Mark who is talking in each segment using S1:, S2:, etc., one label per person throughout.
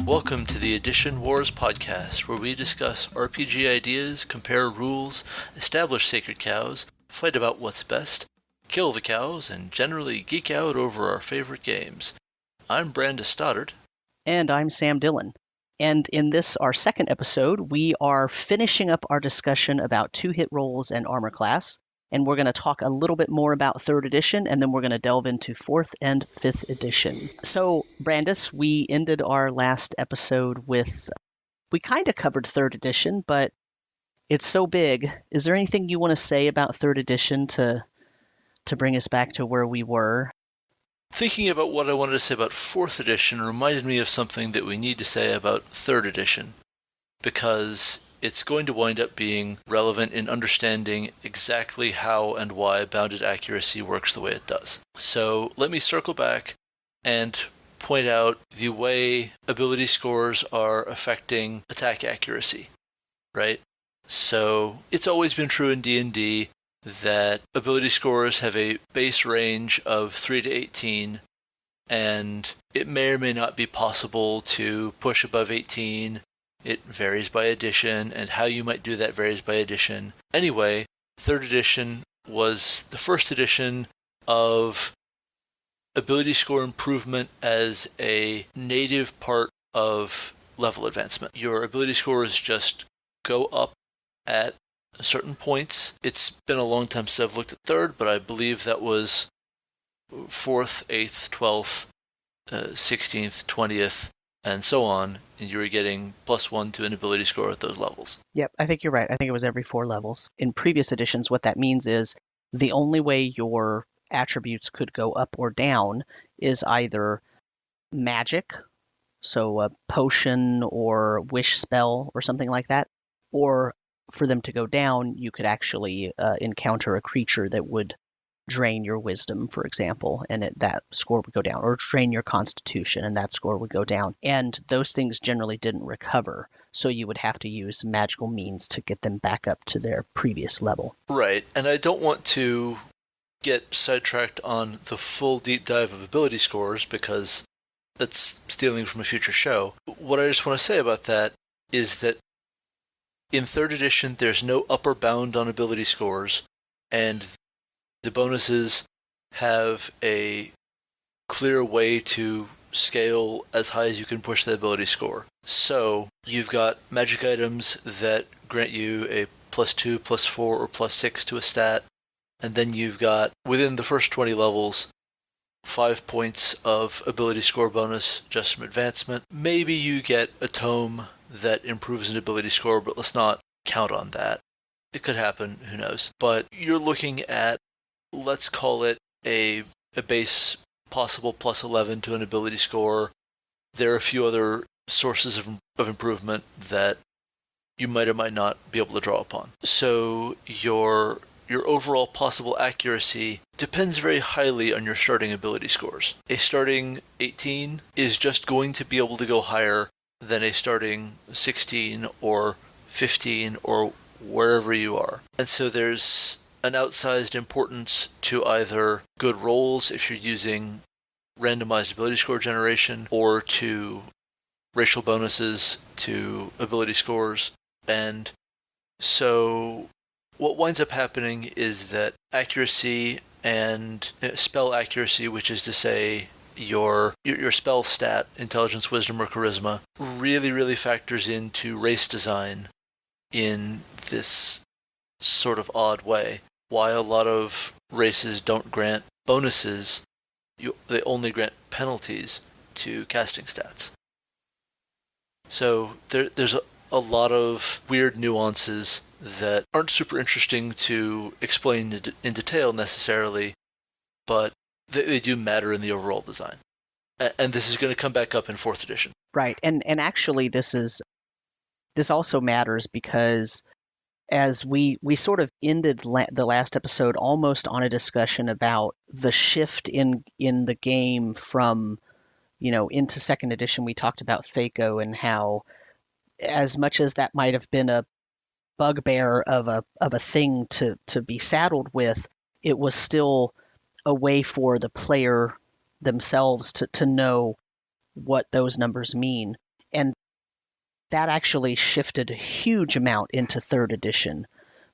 S1: Welcome to the Edition Wars podcast, where we discuss RPG ideas, compare rules, establish sacred cows, fight about what's best, kill the cows, and generally geek out over our favorite games. I'm Brandon Stoddard.
S2: And I'm Sam Dillon. And in this, our second episode, we are finishing up our discussion about two-hit rolls and armor class. And we're going to talk a little bit more about 3rd edition, and then we're going to delve into 4th and 5th edition. So, Brandis, we ended our last episode with, we kind of covered 3rd edition, but it's so big. Is there anything you want to say about 3rd edition to bring us back to where we were?
S1: Thinking about what I wanted to say about 4th edition reminded me of something that we need to say about 3rd edition, because it's going to wind up being relevant in understanding exactly how and why bounded accuracy works the way it does. So let me circle back and point out the way ability scores are affecting attack accuracy, right? So it's always been true in D&D that ability scores have a base range of 3 to 18, and it may or may not be possible to push above 18. It varies by edition, and how you might do that varies by edition. Anyway, 3rd edition was the first edition of ability score improvement as a native part of level advancement. Your ability scores just go up at certain points. It's been a long time since I've looked at 3rd, but I believe that was 4th, 8th, 12th, 16th, 20th, and so on, and you were getting +1 to an ability score at those levels.
S2: Yep, I think you're right. I think it was every 4 levels. In previous editions, what that means is the only way your attributes could go up or down is either magic, so a potion or wish spell or something like that, or for them to go down, you could actually encounter a creature that would drain your wisdom, for example, and that score would go down, or drain your constitution, and that score would go down. And those things generally didn't recover, so you would have to use magical means to get them back up to their previous level.
S1: Right, and I don't want to get sidetracked on the full deep dive of ability scores, because that's stealing from a future show. What I just want to say about that is that in 3rd edition, there's no upper bound on ability scores, and the bonuses have a clear way to scale as high as you can push the ability score. So you've got magic items that grant you a +2, +4, or +6 to a stat, and then you've got, within the first 20 levels, 5 points of ability score bonus just from advancement. Maybe you get a tome that improves an ability score, but let's not count on that. It could happen, who knows. But you're looking at, let's call it a base possible +11 to an ability score. There are a few other sources of improvement that you might or might not be able to draw upon. So your overall possible accuracy depends very highly on your starting ability scores. A starting 18 is just going to be able to go higher than a starting 16 or 15 or wherever you are. And so there's an outsized importance to either good rolls if you're using randomized ability score generation, or to racial bonuses to ability scores. And so what winds up happening is that accuracy and spell accuracy, which is to say your spell stat, intelligence, wisdom, or charisma, really factors into race design in this sort of odd way. Why a lot of races don't grant bonuses, they only grant penalties to casting stats. So there's a lot of weird nuances that aren't super interesting to explain in detail necessarily, but they do matter in the overall design. And this is going to come back up in 4th edition.
S2: Right, and actually this also matters because as we sort of ended the last episode almost on a discussion about the shift in the game from, into 2nd edition. We talked about Thaco and how, as much as that might have been a bugbear of a thing to be saddled with, it was still a way for the player themselves to know what those numbers mean. And that actually shifted a huge amount into 3rd edition,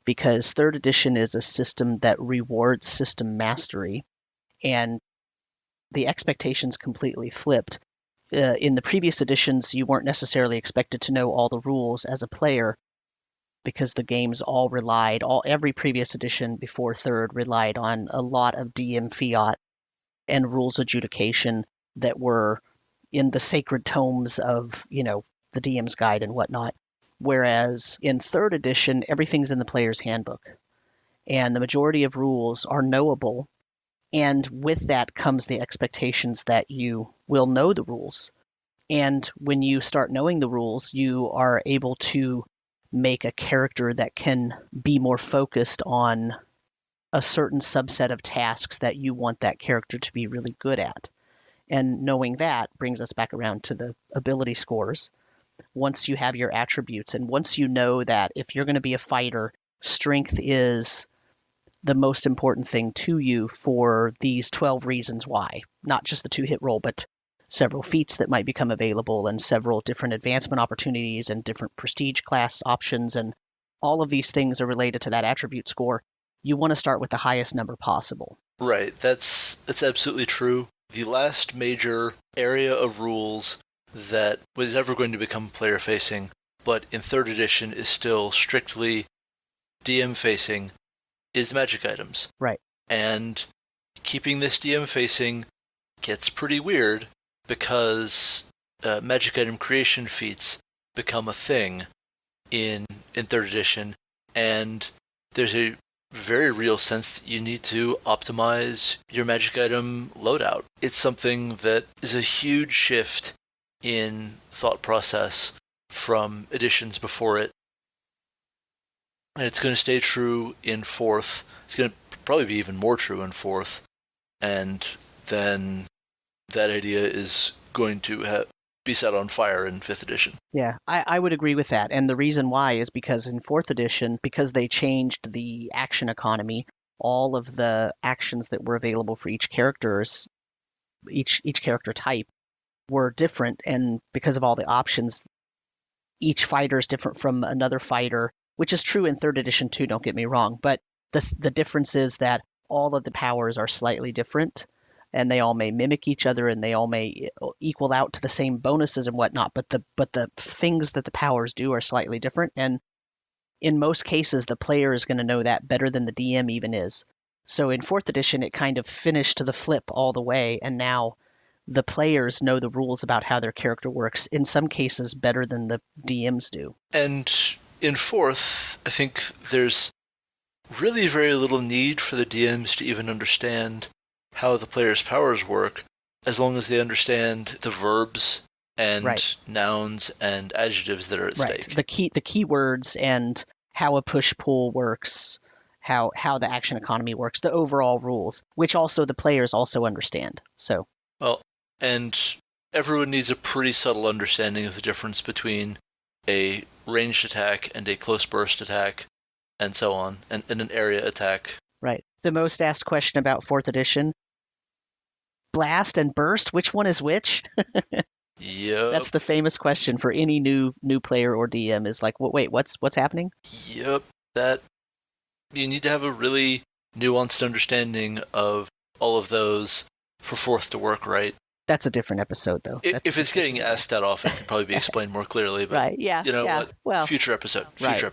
S2: because 3rd edition is a system that rewards system mastery, and the expectations completely flipped. In the previous editions, you weren't necessarily expected to know all the rules as a player, because the games all every previous edition before 3rd relied on a lot of DM fiat and rules adjudication that were in the sacred tomes of, the DM's guide and whatnot. Whereas in 3rd edition, everything's in the player's handbook, and the majority of rules are knowable. And with that comes the expectations that you will know the rules. And when you start knowing the rules, you are able to make a character that can be more focused on a certain subset of tasks that you want that character to be really good at. And knowing that brings us back around to the ability scores. Once you have your attributes, and once you know that if you're going to be a fighter, strength is the most important thing to you for these 12 reasons why. Not just the 2-hit roll, but several feats that might become available, and several different advancement opportunities, and different prestige class options, and all of these things are related to that attribute score. You want to start with the highest number possible.
S1: Right, that's absolutely true. The last major area of rules that was ever going to become player-facing, but in 3rd edition is still strictly DM-facing, is magic items.
S2: Right.
S1: And keeping this DM-facing gets pretty weird, because magic item creation feats become a thing in 3rd edition, and there's a very real sense that you need to optimize your magic item loadout. It's something that is a huge shift in thought process from editions before it, and it's going to stay true in 4th. It's going to probably be even more true in 4th, and then that idea is going to be set on fire in 5th edition.
S2: Yeah, I would agree with that. And the reason why is because in 4th edition, because they changed the action economy, all of the actions that were available for each character type were different. And because of all the options, each fighter is different from another fighter, which is true in 3rd edition too, don't get me wrong. But the difference is that all of the powers are slightly different, and they all may mimic each other, and they all may equal out to the same bonuses and whatnot, but the things that the powers do are slightly different, and in most cases, the player is going to know that better than the DM even is. So in 4th edition, it kind of finished to the flip all the way, and now the players know the rules about how their character works, in some cases better than the DMs do.
S1: And in 4th, I think there's really very little need for the DMs to even understand how the player's powers work, as long as they understand the verbs and nouns and adjectives that are at stake.
S2: The keywords and how a push-pull works, how the action economy works, the overall rules, which also the players also understand. So,
S1: well, and everyone needs a pretty subtle understanding of the difference between a ranged attack and a close burst attack, and so on, and an area attack.
S2: Right. The most asked question about 4th edition: blast and burst, which one is which?
S1: Yep.
S2: That's the famous question for any new player or DM, is like, wait, what's happening?
S1: Yep. That you need to have a really nuanced understanding of all of those for 4th to work right.
S2: That's a different episode, though.
S1: If it's getting asked that often, it could probably be explained more clearly. But,
S2: right, yeah.
S1: You know
S2: yeah.
S1: what?
S2: Well,
S1: future episode.
S2: Right.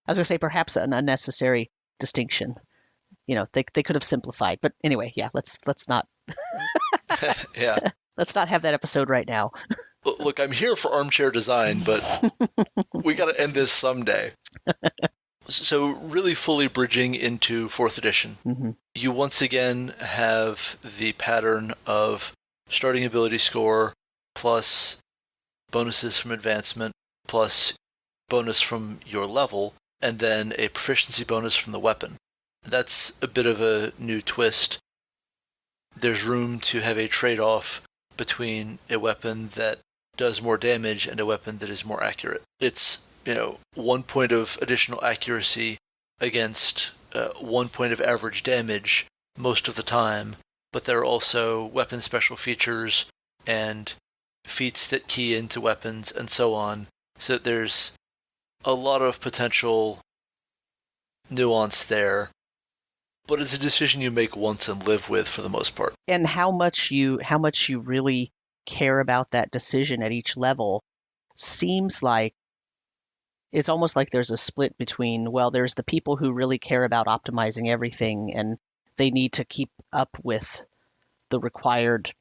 S2: I was going to say perhaps an unnecessary distinction. They could have simplified. But anyway, yeah, let's not...
S1: Yeah.
S2: Let's not have that episode right now.
S1: Look, I'm here for armchair design, but we got to end this someday. So really fully bridging into 4th edition, you once again have the pattern of starting ability score plus bonuses from advancement plus bonus from your level, and then a proficiency bonus from the weapon. That's a bit of a new twist. There's room to have a trade-off between a weapon that does more damage and a weapon that is more accurate. It's, 1 point of additional accuracy against 1 point of average damage most of the time, but there are also weapon special features and feats that key into weapons, and so on. So there's a lot of potential nuance there, but it's a decision you make once and live with for the most part.
S2: And how much you really care about that decision at each level seems like it's almost like there's a split between, well, there's the people who really care about optimizing everything and they need to keep up with the required,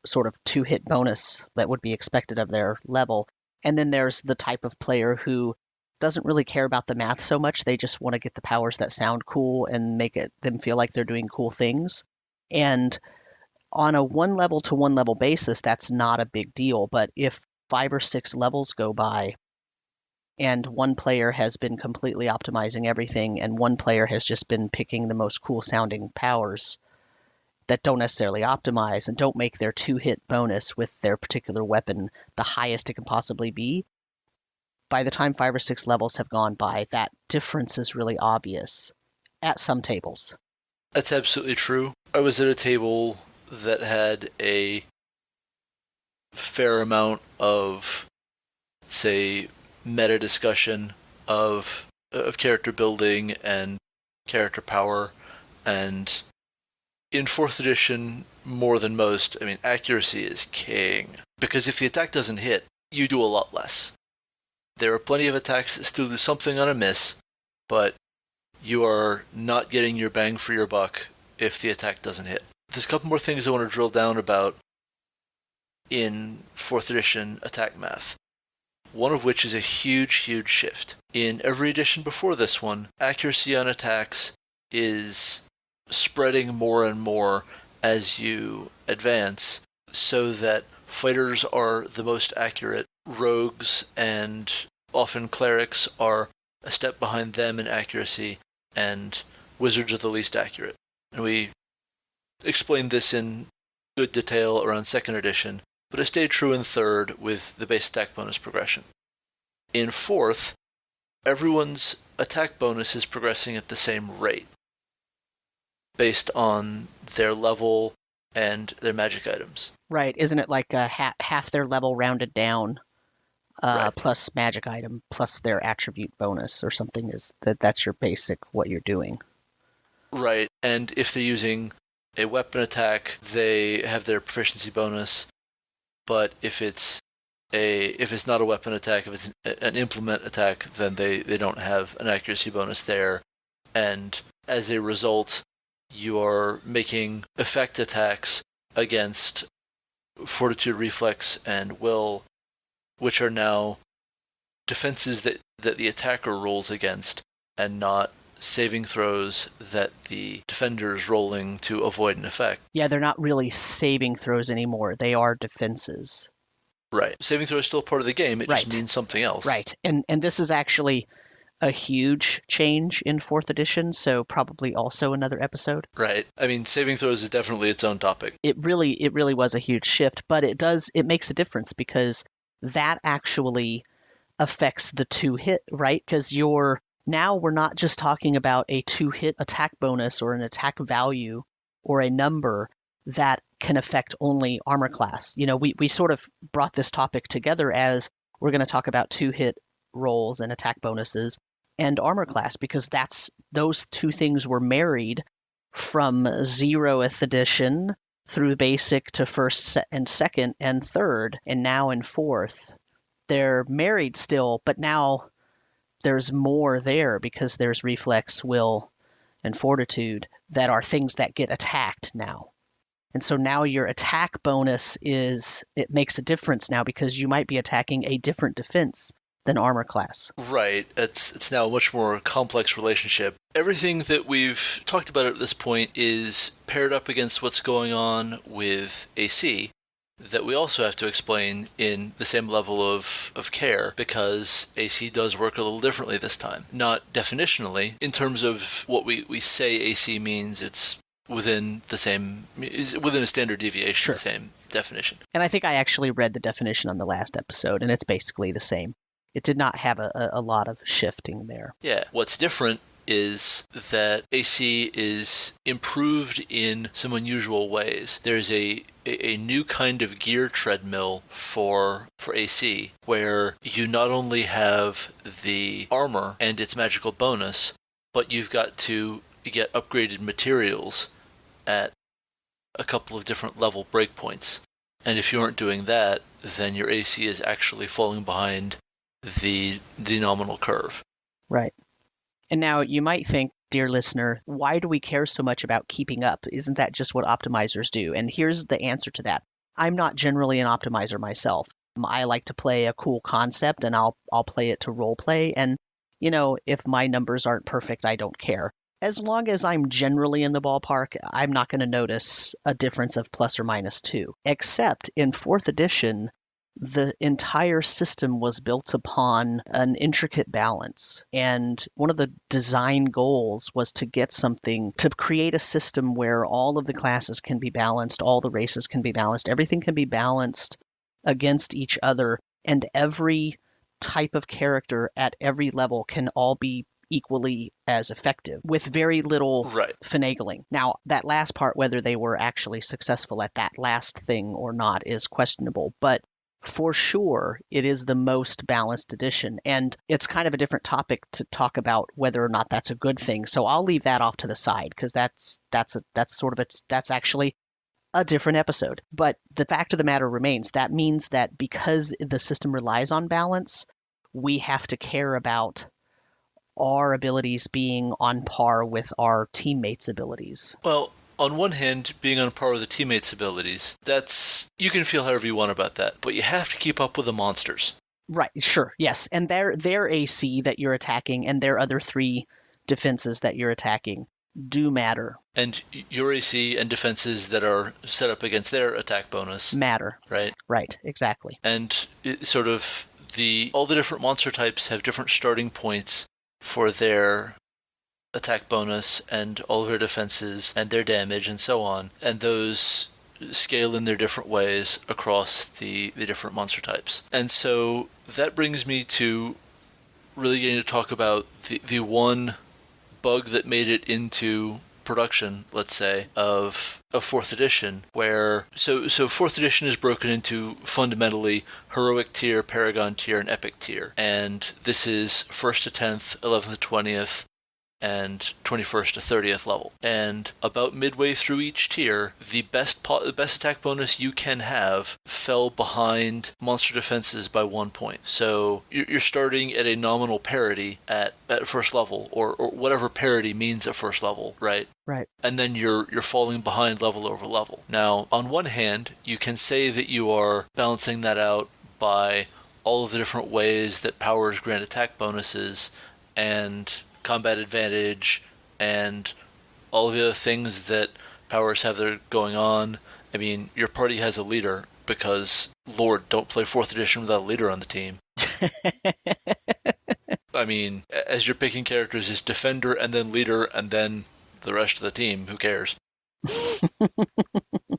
S2: sort of 2-hit bonus that would be expected of their level. And then there's the type of player who doesn't really care about the math so much. They just want to get the powers that sound cool and make them feel like they're doing cool things. And on a one level to one level basis, that's not a big deal. But if 5 or 6 levels go by and one player has been completely optimizing everything and one player has just been picking the most cool sounding powers that don't necessarily optimize and don't make their 2-hit bonus with their particular weapon the highest it can possibly be, by the time 5 or 6 levels have gone by, that difference is really obvious at some tables.
S1: That's absolutely true. I was at a table that had a fair amount of, say, meta discussion of character building and character power, and in 4th edition, more than most, accuracy is king. Because if the attack doesn't hit, you do a lot less. There are plenty of attacks that still do something on a miss, but you are not getting your bang for your buck if the attack doesn't hit. There's a couple more things I want to drill down about in 4th edition attack math. One of which is a huge, huge shift. In every edition before this one, accuracy on attacks is spreading more and more as you advance, so that fighters are the most accurate, rogues and often clerics are a step behind them in accuracy, and wizards are the least accurate. And we explained this in good detail around 2nd edition, but it stayed true in 3rd with the base attack bonus progression. In 4th, everyone's attack bonus is progressing at the same rate, based on their level and their magic items.
S2: Right. Isn't it like half their level rounded down,
S1: Right.
S2: plus magic item, plus their attribute bonus or something? That's your basic what you're doing.
S1: Right. And if they're using a weapon attack, they have their proficiency bonus. But if it's not a weapon attack, if it's an implement attack, then they don't have an accuracy bonus there. And as a result, you are making effect attacks against fortitude, reflex, and will, which are now defenses that the attacker rolls against, and not saving throws that the defender is rolling to avoid an effect.
S2: Yeah, they're not really saving throws anymore. They are defenses.
S1: Right. Saving throw is still part of the game. It just means something else.
S2: Right. And this is actually a huge change in 4th edition, so probably also another episode.
S1: Right. Saving throws is definitely its own topic.
S2: It really was a huge shift, but it makes a difference because that actually affects the 2-hit, right? Because now we're not just talking about a 2-hit attack bonus or an attack value or a number that can affect only armor class. We sort of brought this topic together as we're going to talk about 2-hit rolls and attack bonuses and armor class, because those two things were married from 0th edition through basic to 1st and 2nd and 3rd, and now in 4th. They're married still, but now there's more there because there's reflex, will, and fortitude that are things that get attacked now. And so now your attack bonus it makes a difference now because you might be attacking a different defense than armor class.
S1: Right. It's now a much more complex relationship. Everything that we've talked about at this point is paired up against what's going on with AC that we also have to explain in the same level of care, because AC does work a little differently this time. Not definitionally. In terms of what we say AC means, it's within a standard deviation,
S2: Sure.
S1: The same definition.
S2: And I think I actually read the definition on the last episode, and it's basically the same. It did not have a lot of shifting there.
S1: Yeah. What's different is that AC is improved in some unusual ways. There's a new kind of gear treadmill for AC, where you not only have the armor and its magical bonus, but you've got to get upgraded materials at a couple of different level breakpoints. And if you aren't doing that, then your AC is actually falling behind the nominal curve.
S2: Right. And now you might think, dear listener, why do we care so much about keeping up? Isn't that just what optimizers do? And here's the answer to that. I'm not generally an optimizer myself. I like to play a cool concept, and I'll play it to role play. And, if my numbers aren't perfect, I don't care. As long as I'm generally in the ballpark, I'm not going to notice a difference of plus or minus 2. Except in 4th edition, the entire system was built upon an intricate balance. And one of the design goals was to create a system where all of the classes can be balanced, all the races can be balanced, everything can be balanced against each other, and every type of character at every level can all be equally as effective with very little finagling. Now, that last part, whether they were actually successful at that last thing or not, is questionable, but for sure, it is the most balanced edition, and it's kind of a different topic to talk about whether or not that's a good thing. So I'll leave that off to the side because that's actually a different episode. But the fact of the matter remains, that means that because the system relies on balance, we have to care about our abilities being on par with our teammates' abilities.
S1: Well, on one hand, being on par with the teammates' abilities, you can feel however you want about that, but you have to keep up with the monsters.
S2: Right, sure, yes. And their AC that you're attacking and their other 3 defenses that you're attacking do matter.
S1: And your AC and defenses that are set up against their attack bonus
S2: matter.
S1: Right?
S2: Right, exactly.
S1: And all the different monster types have different starting points for their attack bonus and all of their defenses and their damage and so on, and those scale in their different ways across the different monster types. And so that brings me to really getting to talk about the one bug that made it into production, let's say, of 4th edition, where so 4th edition is broken into fundamentally heroic tier, paragon tier, and epic tier. And this is 1st to 10th, 11th to 20th, and 21st to 30th level. And about midway through each tier, the best attack bonus you can have fell behind monster defenses by 1 point. So you're starting at a nominal parity at first level, or whatever parity means at first level, right?
S2: Right.
S1: And then you're falling behind level over level. Now, on one hand, you can say that you are balancing that out by all of the different ways that powers grant attack bonuses and combat advantage and all of the other things that powers have that are going on. I mean, your party has a leader because, Lord, don't play 4th edition without a leader on the team. I mean, as you're picking characters, is defender and then leader and then the rest of the team. Who cares?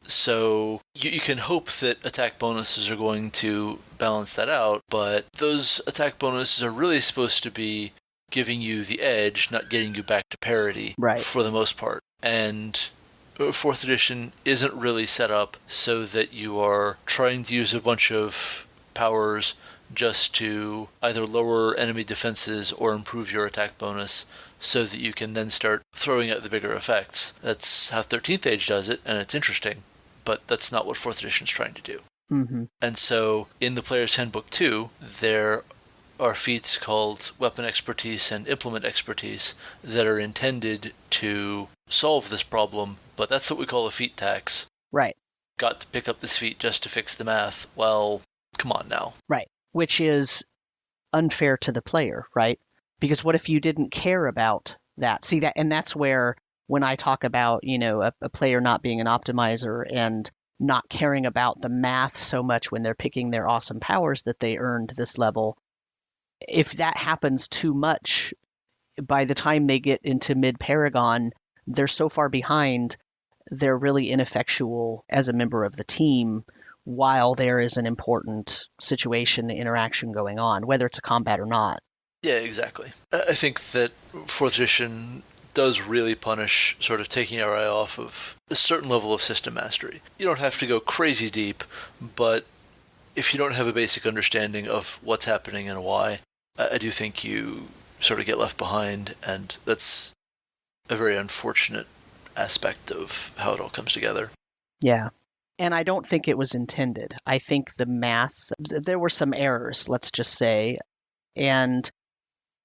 S1: So you can hope that attack bonuses are going to balance that out, but those attack bonuses are really supposed to be giving you the edge, not getting you back to parity,
S2: right,
S1: for the most part. And 4th edition isn't really set up so that you are trying to use a bunch of powers just to either lower enemy defenses or improve your attack bonus so that you can then start throwing out the bigger effects. That's how 13th Age does it, and it's interesting, but that's not what 4th edition is trying to do.
S2: Mm-hmm.
S1: And so in the Player's Handbook 2, there are feats called Weapon Expertise and Implement Expertise that are intended to solve this problem, but that's what we call a feat tax.
S2: Right.
S1: Got to pick up this feat just to fix the math. Well, come on now.
S2: Right. Which is unfair to the player, right? Because what if you didn't care about that? See, that, and that's where, when I talk about, a player not being an optimizer and not caring about the math so much when they're picking their awesome powers that they earned this level, if that happens too much, by the time they get into mid-Paragon, they're so far behind, they're really ineffectual as a member of the team while there is an important situation, interaction going on, whether it's a combat or not.
S1: Yeah, exactly. I think that 4th edition does really punish sort of taking our eye off of a certain level of system mastery. You don't have to go crazy deep, but if you don't have a basic understanding of what's happening and why, I do think you sort of get left behind, and that's a very unfortunate aspect of how it all comes together.
S2: Yeah. And I don't think it was intended. I think the math, there were some errors, let's just say, and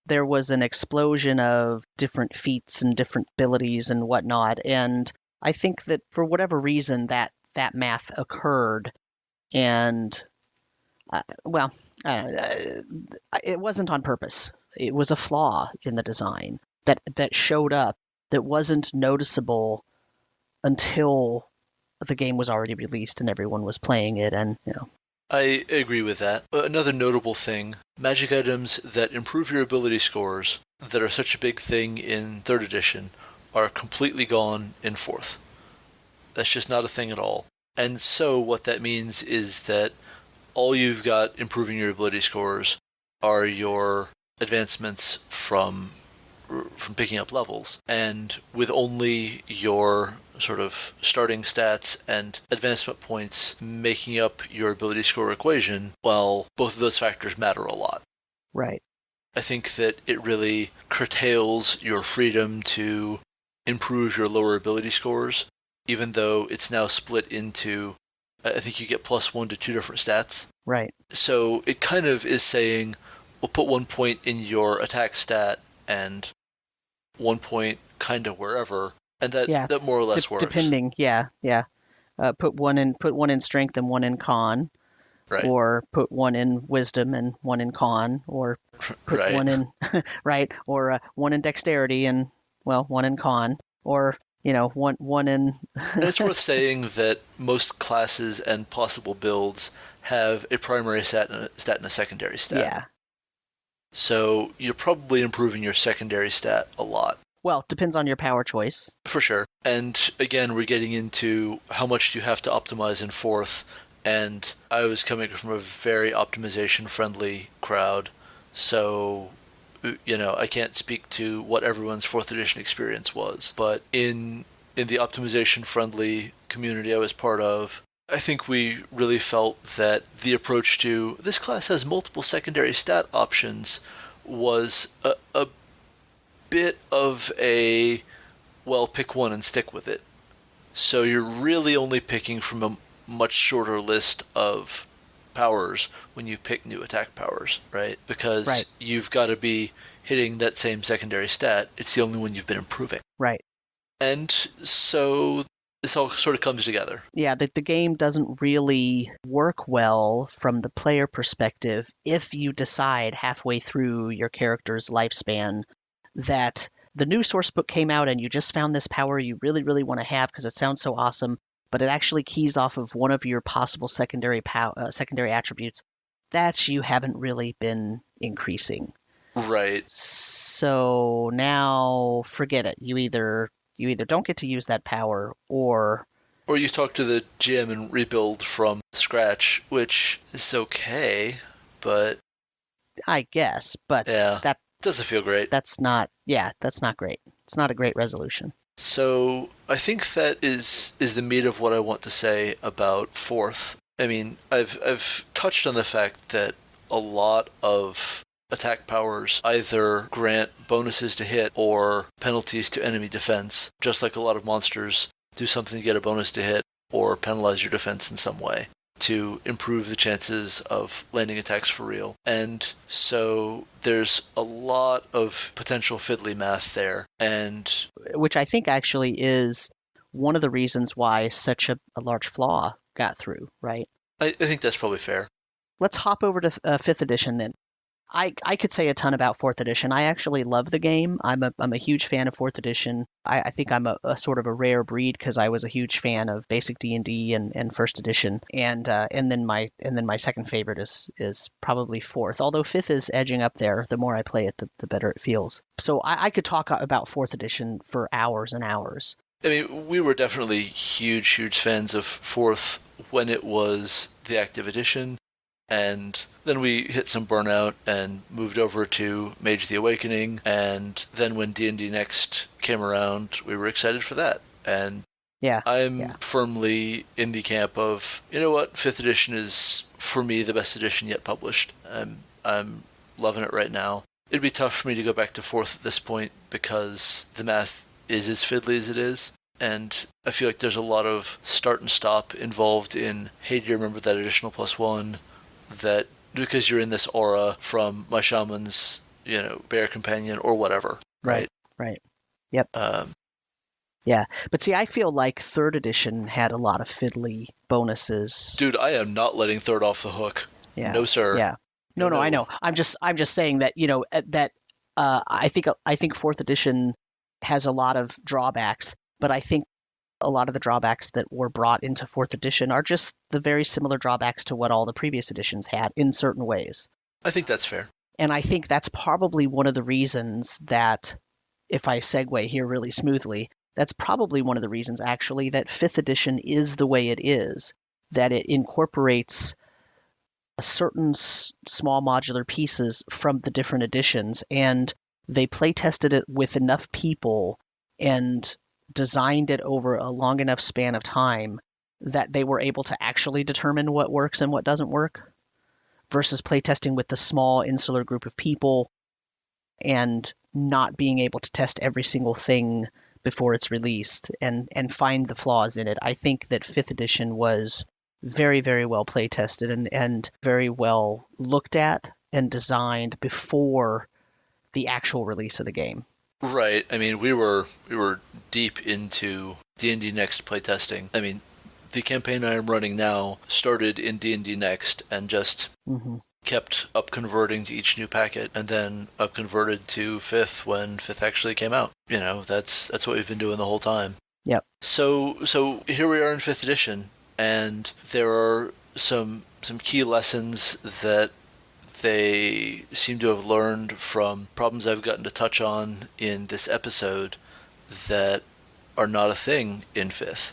S2: there was an explosion of different feats and different abilities and whatnot. And I think that for whatever reason that math occurred, and it wasn't on purpose. It was a flaw in the design that showed up that wasn't noticeable until the game was already released and everyone was playing it, and
S1: I agree with that. Another notable thing, magic items that improve your ability scores that are such a big thing in 3rd edition are completely gone in 4th. That's just not a thing at all. And so what that means is that all you've got improving your ability scores are your advancements from picking up levels, and with only your sort of starting stats and advancement points making up your ability score equation, well, both of those factors matter a lot.
S2: Right.
S1: I think that it really curtails your freedom to improve your lower ability scores, even though it's now split into, I think you get +1 to 2 different stats.
S2: Right.
S1: So it kind of is saying, we'll put 1 point in your attack stat and 1 point kind of wherever, and that more or less works.
S2: Depending, put one in strength and 1 in con,
S1: right?
S2: Or put 1 in wisdom and 1 in con, or put
S1: right.
S2: 1 in right, or 1 in dexterity and 1 in con, or one in.
S1: And it's worth saying that most classes and possible builds have a primary stat and a secondary stat.
S2: Yeah.
S1: So you're probably improving your secondary stat a lot.
S2: Well, depends on your power choice.
S1: For sure. And again, we're getting into how much you have to optimize in 4th, and I was coming from a very optimization-friendly crowd, so, I can't speak to what everyone's 4th edition experience was, but in the optimization-friendly community I was part of, I think we really felt that the approach to this class has multiple secondary stat options was a bit of a, pick one and stick with it. So you're really only picking from a much shorter list of powers when you pick new attack powers, right? Because you've got to be hitting that same secondary stat. It's the only one you've been improving.
S2: Right.
S1: And so this all sort of comes together.
S2: Yeah, the game doesn't really work well from the player perspective if you decide halfway through your character's lifespan that the new source book came out and you just found this power you really, really want to have because it sounds so awesome, but it actually keys off of one of your possible secondary attributes that you haven't really been increasing.
S1: Right.
S2: So now forget it. You either don't get to use that power, or
S1: you talk to the GM and rebuild from scratch, which is okay, but
S2: I guess, but that
S1: doesn't feel great.
S2: That's not great. It's not a great resolution.
S1: So I think that is the meat of what I want to say about 4th. I mean, I've touched on the fact that a lot of attack powers either grant bonuses to hit or penalties to enemy defense, just like a lot of monsters do something to get a bonus to hit or penalize your defense in some way to improve the chances of landing attacks for real. And so there's a lot of potential fiddly math there, and
S2: which I think actually is one of the reasons why such a large flaw got through, right?
S1: I think that's probably fair.
S2: Let's hop over to 5th edition then. I could say a ton about 4th edition. I actually love the game. I'm a huge fan of 4th edition. I think I'm a sort of a rare breed because I was a huge fan of basic D&D and 1st edition, and then my second favorite is probably 4th. Although 5th is edging up there. The more I play it, the better it feels. So I could talk about 4th edition for hours and hours.
S1: I mean, we were definitely huge fans of 4th when it was the active edition. And then we hit some burnout and moved over to Mage the Awakening, and then when D&D Next came around, we were excited for that. And I'm firmly in the camp of, you know what, 5th edition is, for me, the best edition yet published. I'm loving it right now. It'd be tough for me to go back to 4th at this point because the math is as fiddly as it is. And I feel like there's a lot of start and stop involved in, hey, do you remember that additional +1? That because you're in this aura from my shaman's, bear companion or whatever, right?
S2: Right. Yep. Yeah, but see, I feel like 3rd edition had a lot of fiddly bonuses.
S1: Dude, I am not letting 3rd off the hook.
S2: Yeah.
S1: No, sir.
S2: Yeah. No, I know. I'm just saying that I think 4th edition has a lot of drawbacks, but I think a lot of the drawbacks that were brought into 4th edition are just the very similar drawbacks to what all the previous editions had in certain ways.
S1: I think that's fair.
S2: And I think that's probably one of the reasons that, if I segue here really smoothly, that's probably one of the reasons, actually, that 5th edition is the way it is, that it incorporates certain small modular pieces from the different editions, and they play tested it with enough people and designed it over a long enough span of time that they were able to actually determine what works and what doesn't work, versus playtesting with the small insular group of people and not being able to test every single thing before it's released and find the flaws in it. I think that 5th edition was very, very well play tested and very well looked at and designed before the actual release of the game.
S1: Right. I mean, we were deep into D&D Next playtesting. I mean, the campaign I am running now started in D&D Next and just kept up converting to each new packet, and then up converted to 5th when 5th actually came out. That's what we've been doing the whole time.
S2: Yep.
S1: So here we are in 5th edition, and there are some key lessons that they seem to have learned from problems I've gotten to touch on in this episode that are not a thing in 5th.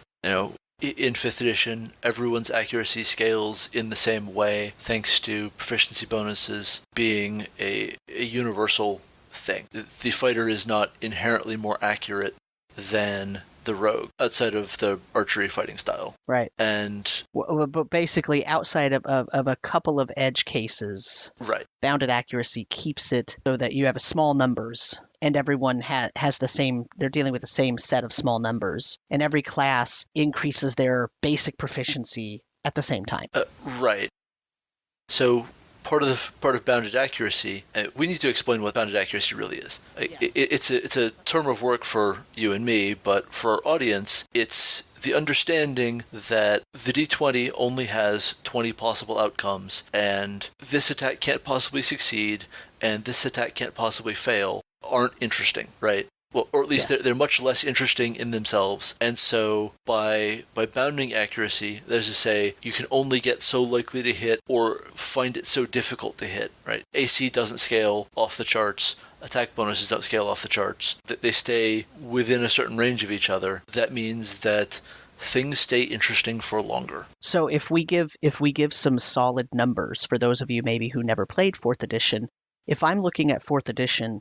S1: In 5th edition, everyone's accuracy scales in the same way, thanks to proficiency bonuses being a universal thing. The fighter is not inherently more accurate than the rogue, outside of the archery fighting style.
S2: Right.
S1: And
S2: but basically, outside of a couple of edge cases,
S1: right,
S2: bounded accuracy keeps it so that you have small numbers, and everyone has the same, they're dealing with the same set of small numbers, and every class increases their basic proficiency at the same time.
S1: Right. So part of bounded accuracy, we need to explain what bounded accuracy really is.
S2: Yes.
S1: It's a term of work for you and me, but for our audience, it's the understanding that the D20 only has 20 possible outcomes, and this attack can't possibly succeed, and this attack can't possibly fail, aren't interesting, right? Well, or at least
S2: Yes.
S1: they're much less interesting in themselves. And so by bounding accuracy, that is to say, you can only get so likely to hit or find it so difficult to hit, right? AC doesn't scale off the charts. Attack bonuses don't scale off the charts. That they stay within a certain range of each other. That means that things stay interesting for longer.
S2: So if we give some solid numbers for those of you maybe who never played 4th edition, if I'm looking at 4th edition,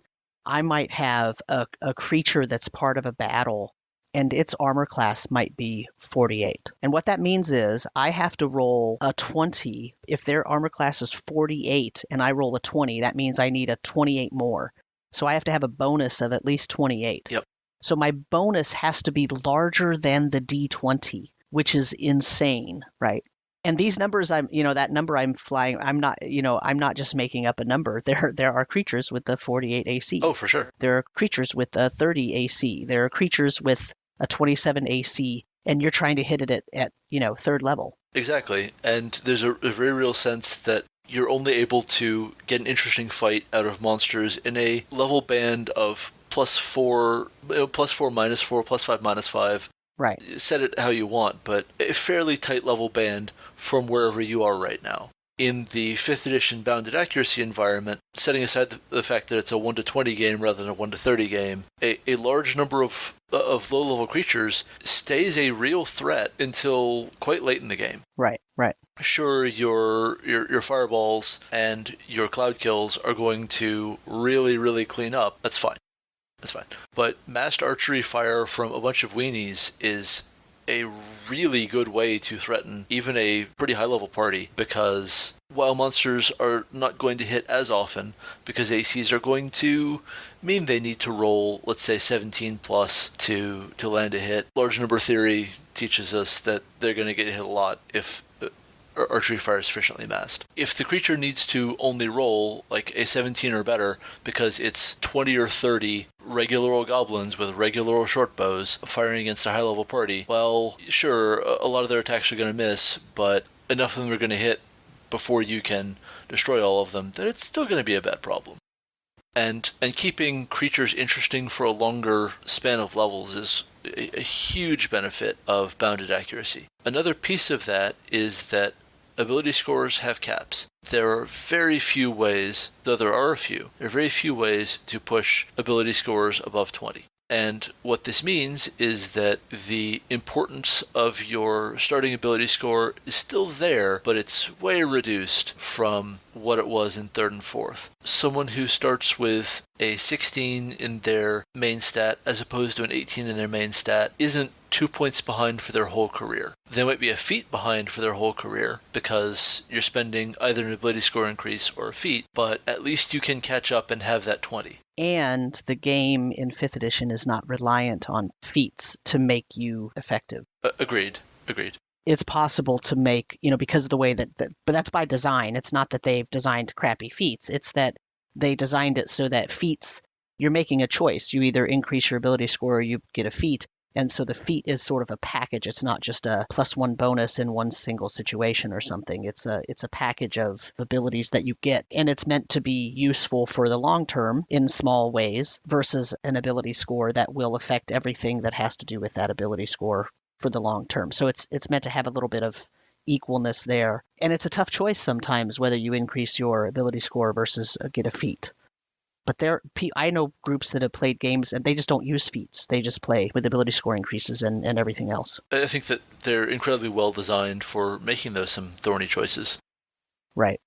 S2: I might have a creature that's part of a battle, and its armor class might be 48. And what that means is I have to roll a 20. If their armor class is 48 and I roll a 20, that means I need a 28 more. So I have to have a bonus of at least 28.
S1: Yep.
S2: So my bonus has to be larger than the D20, which is insane, right? And these numbers, that number I'm flying, I'm not just making up a number. There are creatures with the 48 AC.
S1: Oh, for sure.
S2: There are creatures with a 30 AC. There are creatures with a 27 AC, and you're trying to hit it at 3rd level.
S1: Exactly. And there's a very real sense that you're only able to get an interesting fight out of monsters in a level band of +4, +4, -4, +5, -5.
S2: Right.
S1: Set it how you want, but a fairly tight level band from wherever you are right now. in the 5th edition bounded accuracy environment, setting aside the fact that it's a 1 to 20 game rather than a 1 to 30 game, a large number of low-level creatures stays a real threat until quite late in the game.
S2: Right.
S1: Sure, your fireballs and your cloud kills are going to really, really clean up. That's fine. But massed archery fire from a bunch of weenies is a really good way to threaten even a pretty high-level party, because while monsters are not going to hit as often, because ACs are going to mean they need to roll, let's say, 17 plus to land a hit, large number theory teaches us that they're going to get hit a lot if archery fire is sufficiently massed. If the creature needs to only roll like a 17 or better because it's 20 or 30 regular old goblins with regular old short bows firing against a high-level party, well, sure, a lot of their attacks are going to miss, but enough of them are going to hit before you can destroy all of them that it's still going to be a bad problem. And keeping creatures interesting for a longer span of levels is a huge benefit of bounded accuracy. Another piece of that is that ability scores have caps. There are very few ways, though there are a few, there are very few ways to push ability scores above 20. And what this means is that the importance of your starting ability score is still there, but it's way reduced from what it was in 3rd and 4th. Someone who starts with a 16 in their main stat as opposed to an 18 in their main stat isn't 2 points behind for their whole career. They might be a feat behind for their whole career because you're spending either an ability score increase or a feat, but at least you can catch up and have that 20.
S2: And the game in 5th edition is not reliant on feats to make you effective.
S1: Agreed.
S2: It's possible to make, because of the way that, but that's by design. It's not that they've designed crappy feats. It's that they designed it so that feats, you're making a choice. You either increase your ability score or you get a feat. And so the feat is sort of a package. It's not just a +1 bonus in one single situation or something. It's a package of abilities that you get. And it's meant to be useful for the long term in small ways versus an ability score that will affect everything that has to do with that ability score for the long term. So it's meant to have a little bit of equalness there. And it's a tough choice sometimes whether you increase your ability score versus get a feat. But I know groups that have played games and they just don't use feats. They just play with ability score increases and everything else.
S1: I think that they're incredibly well designed for making those some thorny choices.
S2: Right.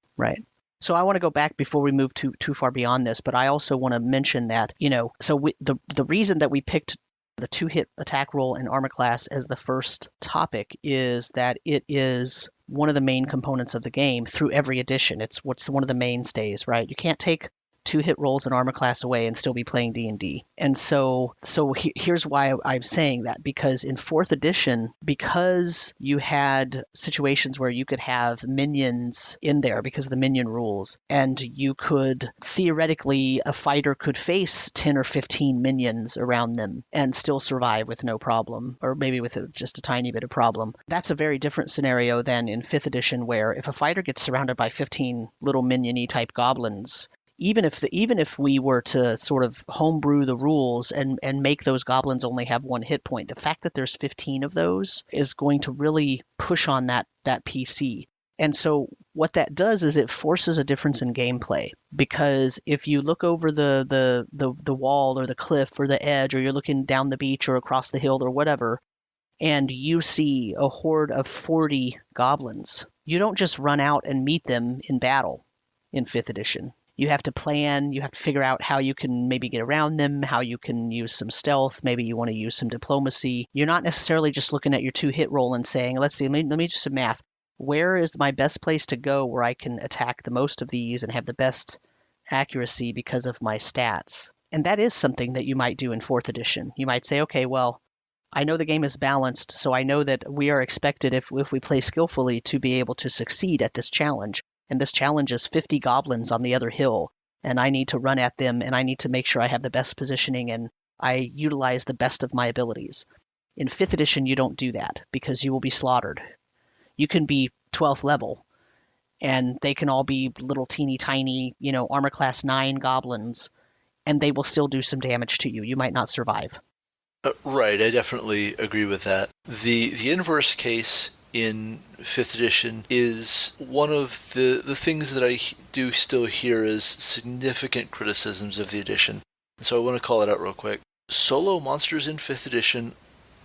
S2: So I want to go back before we move too far beyond this, but I also want to mention that, the reason that we picked the 2-hit attack roll and armor class as the first topic is that it is one of the main components of the game through every edition. It's what's one of the mainstays, right? You can't take 2-hit rolls and armor class away and still be playing D&D. And so here's why I'm saying that, because in 4th edition, because you had situations where you could have minions in there because of the minion rules, and you could, theoretically, a fighter could face 10 or 15 minions around them and still survive with no problem, or maybe with just a tiny bit of problem. That's a very different scenario than in 5th edition, where if a fighter gets surrounded by 15 little minion-y type goblins, even if we were to sort of homebrew the rules and make those goblins only have 1 hit point, the fact that there's 15 of those is going to really push on that PC. And so what that does is it forces a difference in gameplay, because if you look over the wall or the cliff or the edge, or you're looking down the beach or across the hill or whatever, and you see a horde of 40 goblins, you don't just run out and meet them in battle in 5th edition. You have to plan, you have to figure out how you can maybe get around them, how you can use some stealth, maybe you want to use some diplomacy. You're not necessarily just looking at your 2-hit roll and saying, let's see, let me do some math. Where is my best place to go where I can attack the most of these and have the best accuracy because of my stats? And that is something that you might do in 4th edition. You might say, okay, well, I know the game is balanced, so I know that we are expected, if we play skillfully, to be able to succeed at this challenge. And this challenge is 50 goblins on the other hill, and I need to run at them, and I need to make sure I have the best positioning, and I utilize the best of my abilities. In 5th edition, you don't do that, because you will be slaughtered. You can be 12th level, and they can all be little teeny tiny, armor class 9 goblins, and they will still do some damage to you. You might not survive.
S1: Right, I definitely agree with that. The inverse case in 5th edition is one of the things that I do still hear as significant criticisms of the edition. And so I want to call it out real quick. Solo monsters in 5th edition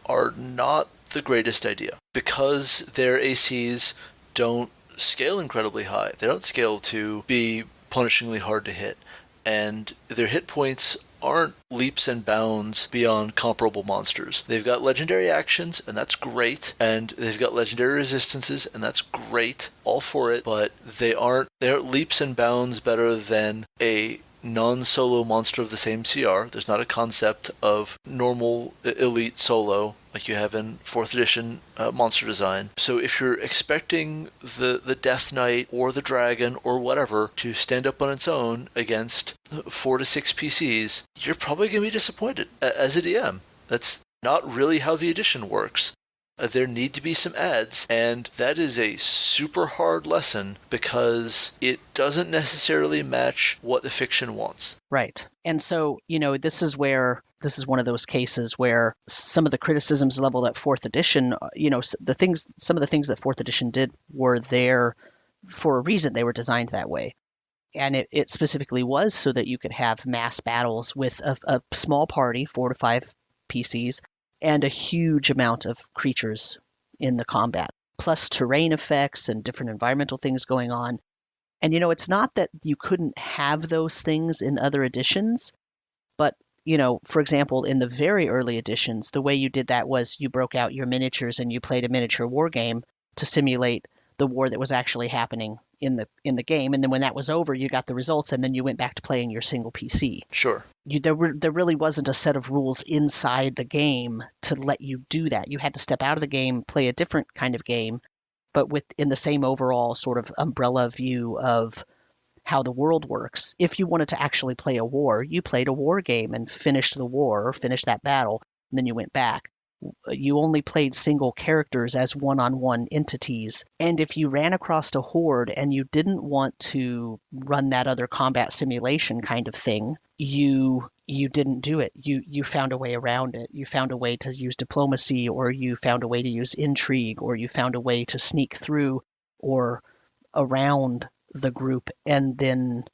S1: are not the greatest idea because their ACs don't scale incredibly high. They don't scale to be punishingly hard to hit, and their hit points aren't leaps and bounds beyond comparable monsters. They've got legendary actions, and that's great, and they've got legendary resistances, and that's great, all for it, but they aren't leaps and bounds better than a non-solo monster of the same CR. There's not a concept of normal elite solo like you have in 4th edition monster design. So if you're expecting the Death Knight or the Dragon or whatever to stand up on its own against 4 to 6 PCs, you're probably going to be disappointed as a DM. That's not really how the edition works. There need to be some adds, and that is a super hard lesson because it doesn't necessarily match what the fiction wants.
S2: Right. And so, this is one of those cases where some of the criticisms leveled at 4th edition, some of the things that 4th edition did were there for a reason. They were designed that way. And it specifically was so that you could have mass battles with a small party, 4 to 5 PCs, and a huge amount of creatures in the combat, plus terrain effects and different environmental things going on. And, it's not that you couldn't have those things in other editions, but, for example, in the very early editions, the way you did that was you broke out your miniatures and you played a miniature war game to simulate the war that was actually happening in the game. And then when that was over, you got the results, and then you went back to playing your single PC.
S1: Sure.
S2: There really wasn't a set of rules inside the game to let you do that. You had to step out of the game, play a different kind of game, but within the same overall sort of umbrella view of how the world works. If you wanted to actually play a war, you played a war game and finished the war or finished that battle, and then you went back. You only played single characters as one-on-one entities. And if you ran across a horde and you didn't want to run that other combat simulation kind of thing, you didn't do it. You found a way around it. You found a way to use diplomacy, or you found a way to use intrigue, or you found a way to sneak through or around the group and then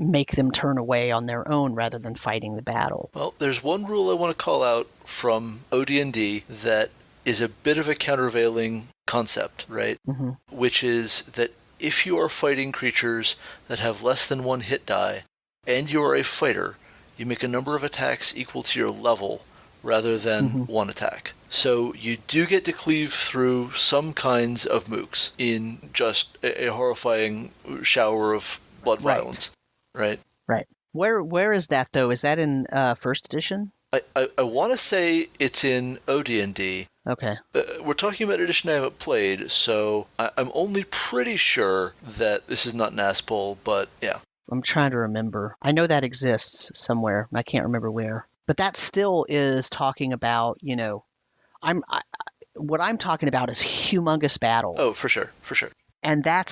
S2: make them turn away on their own rather than fighting the battle.
S1: Well, there's one rule I want to call out from AD&D that is a bit of a countervailing concept, right?
S2: Mm-hmm.
S1: Which is that if you are fighting creatures that have less than 1 hit die, and you are a fighter, you make a number of attacks equal to your level rather than 1 attack. So you do get to cleave through some kinds of mooks in just a horrifying shower of blood violence. Right.
S2: Where is that, though? Is that in 1st edition?
S1: I want to say it's in OD&D.
S2: Okay.
S1: We're talking about an edition I haven't played, so I'm only pretty sure that this is not NASPOL, but yeah.
S2: I'm trying to remember. I know that exists somewhere. I can't remember where. But that still is talking about, what I'm talking about is humongous battles.
S1: Oh, for sure.
S2: And that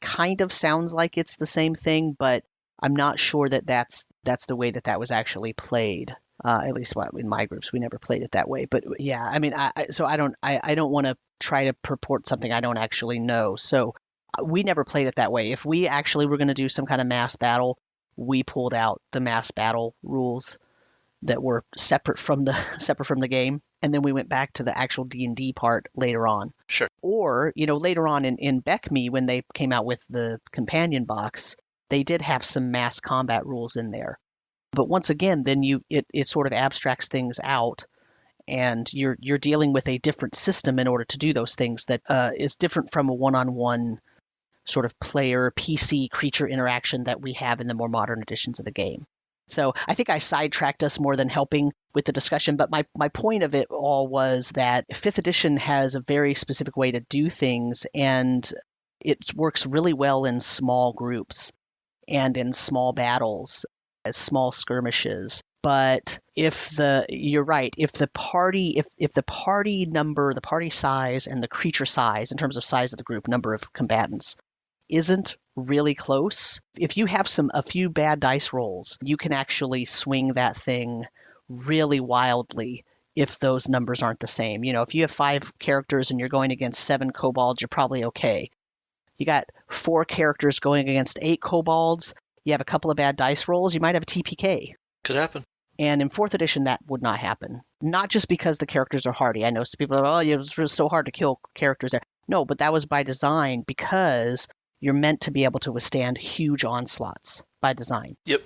S2: kind of sounds like it's the same thing, but I'm not sure that that's the way that was actually played. At least in my groups, we never played it that way. But yeah, I mean, I don't want to try to purport something I don't actually know. So we never played it that way. If we actually were going to do some kind of mass battle, we pulled out the mass battle rules that were separate from the game, and then we went back to the actual D&D part later on.
S1: Sure.
S2: Or, later on in BECME, when they came out with the companion box, they did have some mass combat rules in there. But once again, then it sort of abstracts things out, and you're dealing with a different system in order to do those things that is different from a one-on-one sort of player PC creature interaction that we have in the more modern editions of the game. So I think I sidetracked us more than helping with the discussion, but my point of it all was that 5th edition has a very specific way to do things, and it works really well in small groups and in small battles, as small skirmishes. But you're right, if the party number, the party size, and the creature size, in terms of size of the group, number of combatants, isn't really close, if you have a few bad dice rolls, you can actually swing that thing really wildly if those numbers aren't the same. If you have 5 characters and you're going against 7 kobolds, you're probably okay. You got 4 characters going against 8 kobolds, you have a couple of bad dice rolls, you might have a TPK.
S1: Could happen.
S2: And in 4th edition, that would not happen. Not just because the characters are hardy. I know some people are, it was so hard to kill characters there. No, but that was by design because you're meant to be able to withstand huge onslaughts by design.
S1: Yep.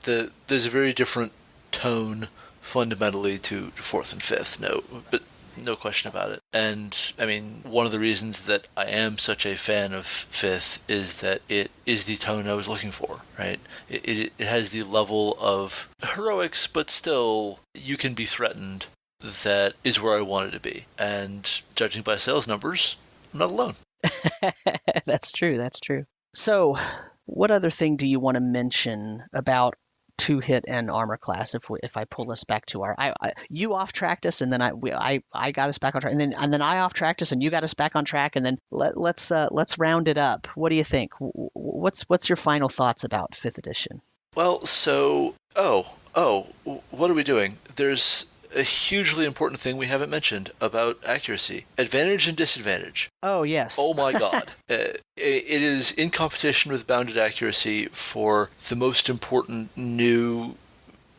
S1: There's a very different tone fundamentally to 4th and 5th. No question about it. And, I mean, one of the reasons that I am such a fan of 5th is that it is the tone I was looking for, right? It has the level of heroics, but still, you can be threatened. That is where I wanted to be. And judging by sales numbers, I'm not alone.
S2: That's true. So, what other thing do you want to mention about 2-hit and armor class if I pull us back to our you off tracked us and then I got us back on track and then I off tracked us and you got us back on track and then let's round it up. What do you think? What's your final thoughts about 5th edition?
S1: Well, so what are we doing? There's a hugely important thing we haven't mentioned about accuracy. Advantage and disadvantage.
S2: Oh, yes.
S1: Oh my god. It is in competition with bounded accuracy for the most important new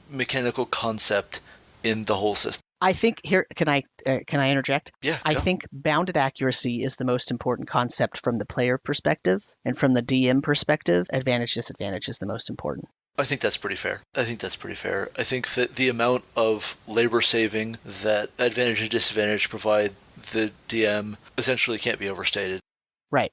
S1: mechanical concept in the whole system.
S2: I think here, can I interject?
S1: Yeah.
S2: I think bounded accuracy is the most important concept from the player perspective, and from the DM perspective, advantage disadvantage is the most important.
S1: I think that's pretty fair. I think that the amount of labor saving that advantage and disadvantage provide the DM essentially can't be overstated.
S2: Right.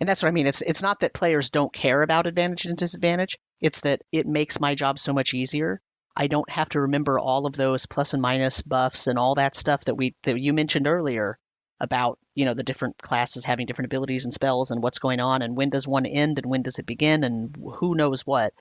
S2: And that's what I mean. It's not that players don't care about advantage and disadvantage. It's that it makes my job so much easier. I don't have to remember all of those plus and minus buffs and all that stuff that you mentioned earlier about, the different classes having different abilities and spells and what's going on and when does one end and when does it begin and who knows what.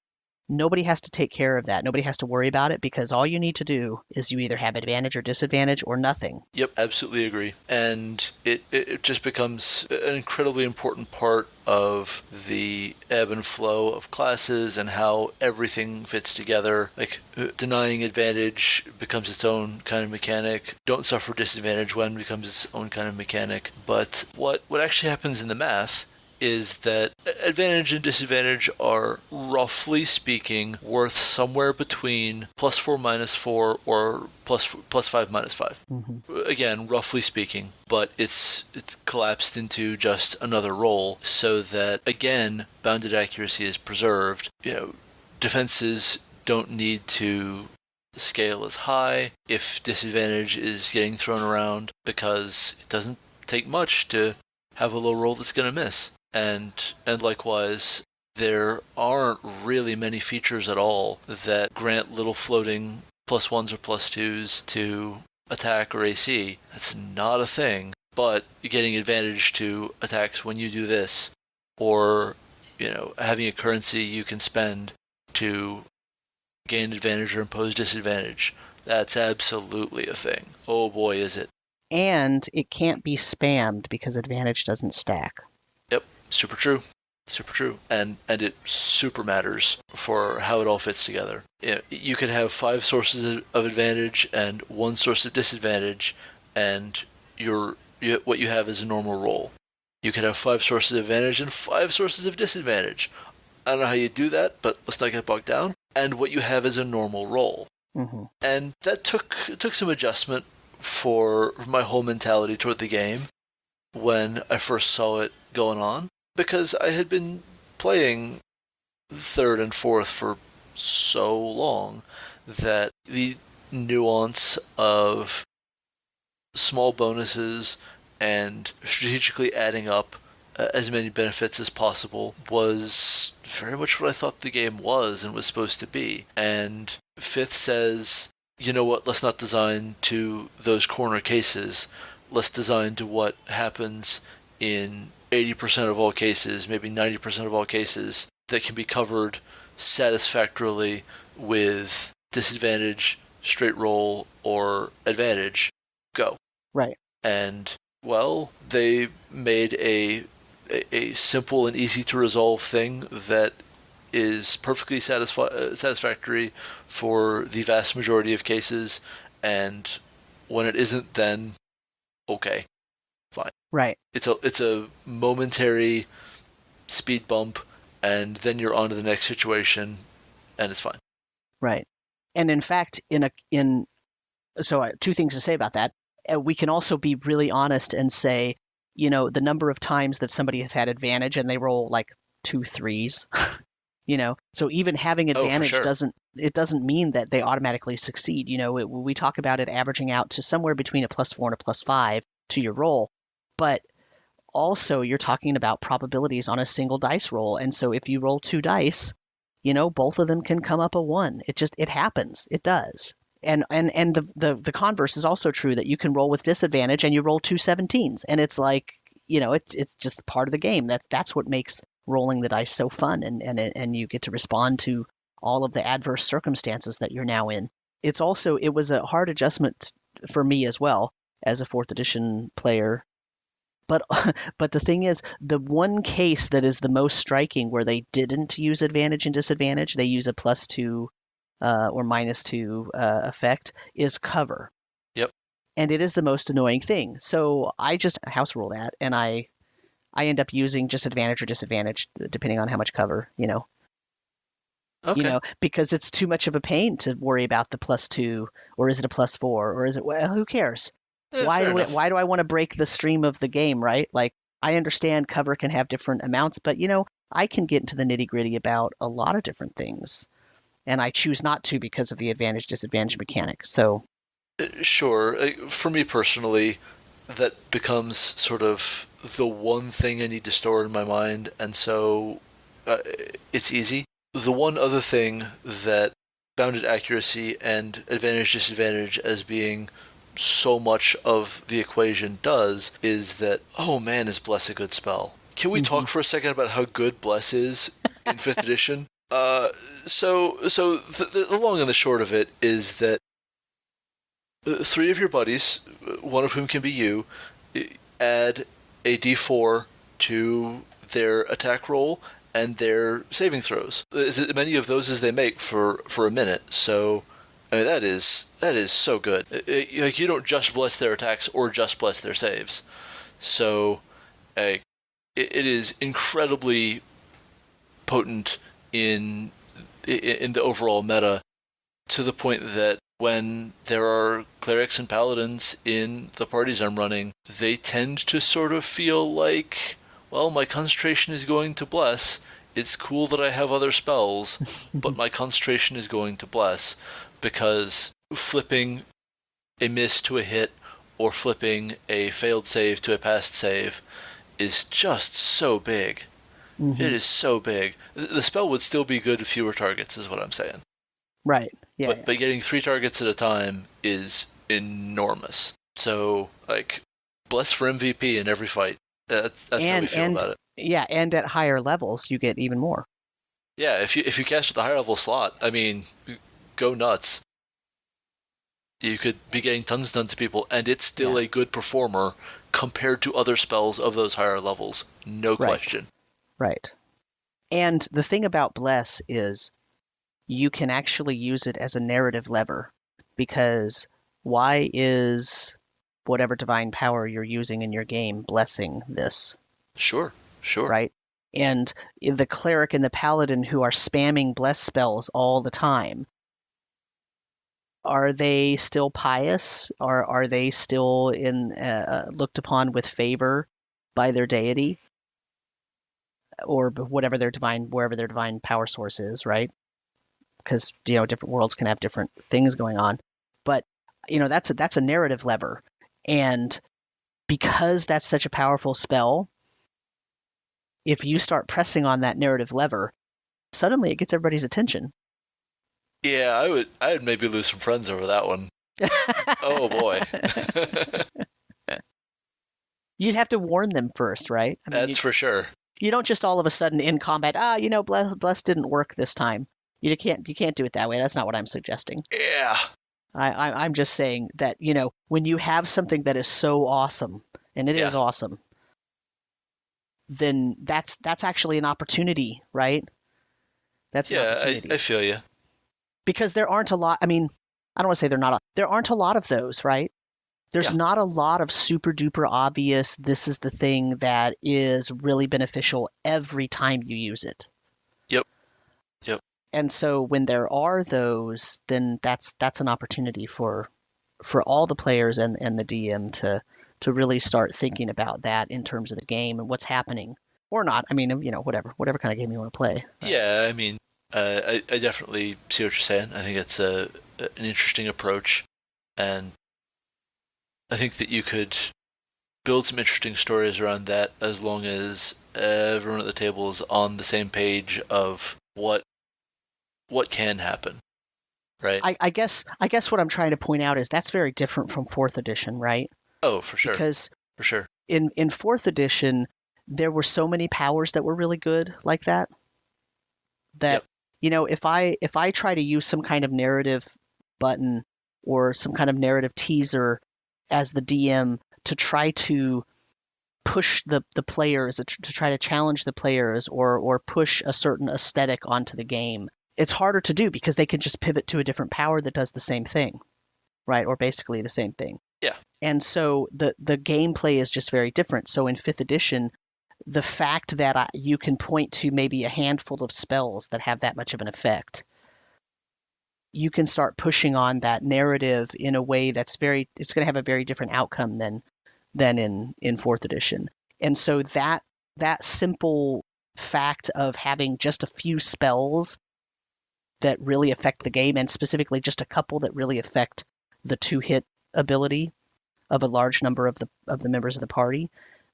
S2: Nobody has to take care of that. Nobody has to worry about it because all you need to do is you either have advantage or disadvantage or nothing.
S1: Yep, absolutely agree. And it just becomes an incredibly important part of the ebb and flow of classes and how everything fits together. Like, denying advantage becomes its own kind of mechanic. Don't suffer disadvantage when becomes its own kind of mechanic. But what actually happens in the math is that advantage and disadvantage are, roughly speaking, worth somewhere between +4 -4 or +5 -5.
S2: Mm-hmm.
S1: Again, roughly speaking, but it's collapsed into just another roll so that, again, bounded accuracy is preserved. Defenses don't need to scale as high if disadvantage is getting thrown around because it doesn't take much to have a low roll that's going to miss. And likewise, there aren't really many features at all that grant little floating +1s or +2s to attack or AC. That's not a thing. But getting advantage to attacks when you do this, or having a currency you can spend to gain advantage or impose disadvantage, that's absolutely a thing. Oh boy, is it.
S2: And it can't be spammed because advantage doesn't stack.
S1: Super true. And it super matters for how it all fits together. You could have 5 sources of advantage and 1 source of disadvantage, and what you have is a normal roll. You could have 5 sources of advantage and 5 sources of disadvantage. I don't know how you do that, but let's not get bogged down. And what you have is a normal roll.
S2: Mm-hmm.
S1: And that took some adjustment for my whole mentality toward the game when I first saw it going on. Because I had been playing 3rd and 4th for so long that the nuance of small bonuses and strategically adding up as many benefits as possible was very much what I thought the game was and was supposed to be. And 5th says, you know what, let's not design to those corner cases. Let's design to what happens in 80% of all cases, maybe 90% of all cases, that can be covered satisfactorily with disadvantage, straight roll, or advantage. Go.
S2: Right.
S1: And, well, they made a simple and easy to resolve thing that is perfectly satisfactory for the vast majority of cases, and When it isn't, then okay, fine.
S2: Right.
S1: It's a momentary speed bump, and then you're on to the next situation, and it's fine.
S2: Right. And in fact, two things to say about that. We can also be really honest and say, the number of times that somebody has had advantage and they roll like 2 3s, so even having advantage
S1: sure.
S2: doesn't mean that they automatically succeed. We talk about it averaging out to somewhere between a +4 and a +5 to your roll, but also you're talking about probabilities on a single dice roll. And so if you roll 2 dice, both of them can come up a 1. It happens. It does. And the converse is also true, that you can roll with disadvantage and you roll 2 17s, and it's like, it's just part of the game. That's what makes rolling the dice so fun, and you get to respond to all of the adverse circumstances that you're now in. It was a hard adjustment for me as well as a 4th edition player. But the thing is, the one case that is the most striking where they didn't use advantage and disadvantage, they use a +2 or -2 effect, is cover.
S1: Yep.
S2: And it is the most annoying thing. So I just house rule that, and I end up using just advantage or disadvantage depending on how much cover,
S1: Okay.
S2: because it's too much of a pain to worry about the +2, or is it a +4, or is it, well, who cares? Why do I want to break the stream of the game, right? Like, I understand cover can have different amounts, but I can get into the nitty-gritty about a lot of different things, and I choose not to because of the advantage disadvantage mechanic. So
S1: Sure. For me personally, that becomes sort of the one thing I need to store in my mind, and so it's easy. The one other thing that bounded accuracy and advantage disadvantage as being so much of the equation does is that, oh man, is Bless a good spell. Can we talk for a second about how good Bless is in 5th edition? So the long and the short of it is that 3 of your buddies, one of whom can be you, add a d4 to their attack roll and their saving throws. As many of those as they make for a minute. So I mean, that is so good. Like, you don't just bless their attacks or just bless their saves. So it is incredibly potent in the overall meta, to the point that when there are clerics and paladins in the parties I'm running, they tend to sort of feel like, well, my concentration is going to bless. It's cool that I have other spells, but my concentration is going to bless, because flipping a miss to a hit or flipping a failed save to a passed save is just so big. Mm-hmm. It is so big. The spell would still be good with fewer targets, is what I'm saying.
S2: Right. Yeah.
S1: But getting 3 targets at a time is enormous. So, like, bless for MVP in every fight. That's how we feel about it.
S2: Yeah, and at higher levels, you get even more.
S1: Yeah, if you cast at the higher level slot, I mean, go nuts. You could be getting tons of people, and it's still a good performer compared to other spells of those higher levels. No question.
S2: Right. And the thing about Bless is you can actually use it as a narrative lever, because why is whatever divine power you're using in your game blessing this?
S1: Sure.
S2: Right? And the cleric and the paladin who are spamming bless spells all the time, are they still pious? Are they still looked upon with favor by their deity, or wherever their divine power source is, right? Because different worlds can have different things going on, but that's a narrative lever, and because that's such a powerful spell, if you start pressing on that narrative lever, suddenly it gets everybody's attention.
S1: Yeah, I would maybe lose some friends over that one. Oh boy.
S2: You'd have to warn them first, right? I mean,
S1: that's for sure.
S2: You don't just all of a sudden in combat, bless didn't work this time. You can't do it that way. That's not what I'm suggesting.
S1: Yeah.
S2: I'm just saying that, when you have something that is so awesome, and it is awesome, then that's actually an opportunity, right? That's an opportunity.
S1: I feel you.
S2: Because there aren't a lot. I mean, I don't want to say there aren't a lot of those, right? There's not a lot of super duper obvious, this is the thing that is really beneficial every time you use it.
S1: Yep.
S2: And so when there are those, then that's an opportunity for all the players and the DM to really start thinking about that in terms of the game and what's happening. Or not. I mean, whatever kind of game you want to play.
S1: Yeah, I mean, I definitely see what you're saying. I think it's an interesting approach, and I think that you could build some interesting stories around that as long as everyone at the table is on the same page of what can happen, right?
S2: I guess what I'm trying to point out is that's very different from 4th edition, right?
S1: Oh, for sure.
S2: Because
S1: for sure.
S2: In 4th edition, there were so many powers that were really good like that. That if I try to use some kind of narrative button or some kind of narrative teaser as the DM to try to push the players, to try to challenge the players or push a certain aesthetic onto the game, it's harder to do because they can just pivot to a different power that does the same thing, right? Or basically the same thing.
S1: Yeah.
S2: And so the gameplay is just very different. So in 5th edition, the fact that you can point to maybe a handful of spells that have that much of an effect, you can start pushing on that narrative in a way it's going to have a very different outcome than in 4th edition. And so that simple fact of having just a few spells that really affect the game, and specifically just a couple that really affect the 2-hit ability of a large number of the members of the party,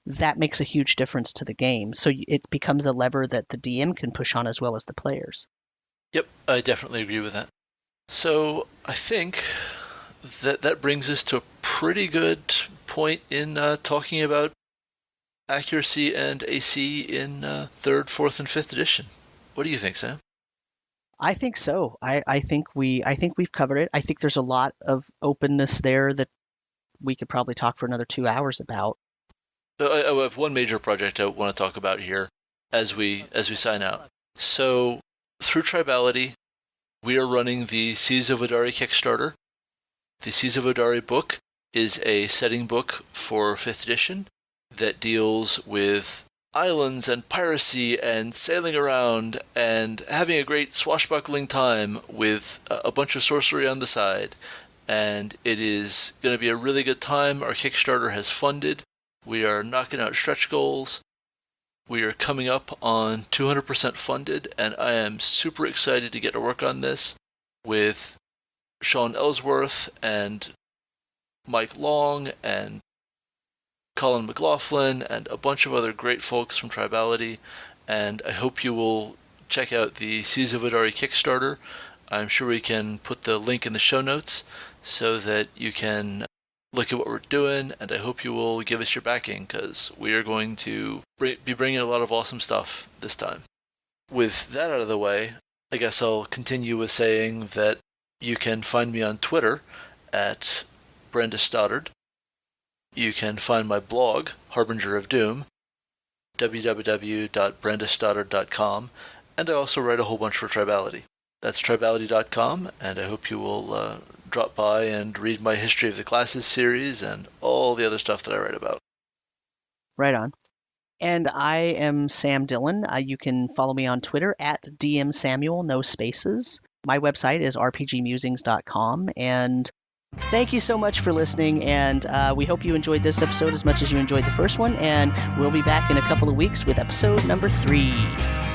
S2: that makes a huge difference to the game. So it becomes a lever that the DM can push on as well as the players.
S1: Yep, I definitely agree with that. So I think that brings us to a pretty good point in talking about accuracy and AC in 3rd, 4th, and 5th edition. What do you think, Sam?
S2: I think so. I think we've covered it. I think there's a lot of openness there that we could probably talk for another 2 hours about.
S1: I have one major project I want to talk about here as we sign out. So through Tribality, we are running the Seas of Odari Kickstarter. The Seas of Odari book is a setting book for 5th edition that deals with islands and piracy and sailing around and having a great swashbuckling time with a bunch of sorcery on the side. And it is going to be a really good time. Our Kickstarter has funded. We are knocking out stretch goals. We are coming up on 200% funded, and I am super excited to get to work on this with Sean Ellsworth and Mike Long and Colin McLaughlin and a bunch of other great folks from Tribality, and I hope you will check out the Seas of Odari Kickstarter. I'm sure we can put the link in the show notes so that you can look at what we're doing, and I hope you will give us your backing, because we are going to be bringing a lot of awesome stuff this time. With that out of the way, I guess I'll continue with saying that you can find me on Twitter at Brenda Stoddard. You can find my blog, Harbinger of Doom, www.brendastoddard.com, and I also write a whole bunch for Tribality. That's tribality.com, and I hope you will drop by and read my History of the Classes series and all the other stuff that I write about.
S2: Right on. And I am Sam Dillon. You can follow me on Twitter at DMSamuel, no spaces. My website is rpgmusings.com, and thank you so much for listening, and we hope you enjoyed this episode as much as you enjoyed the first one, and we'll be back in a couple of weeks with episode number 3.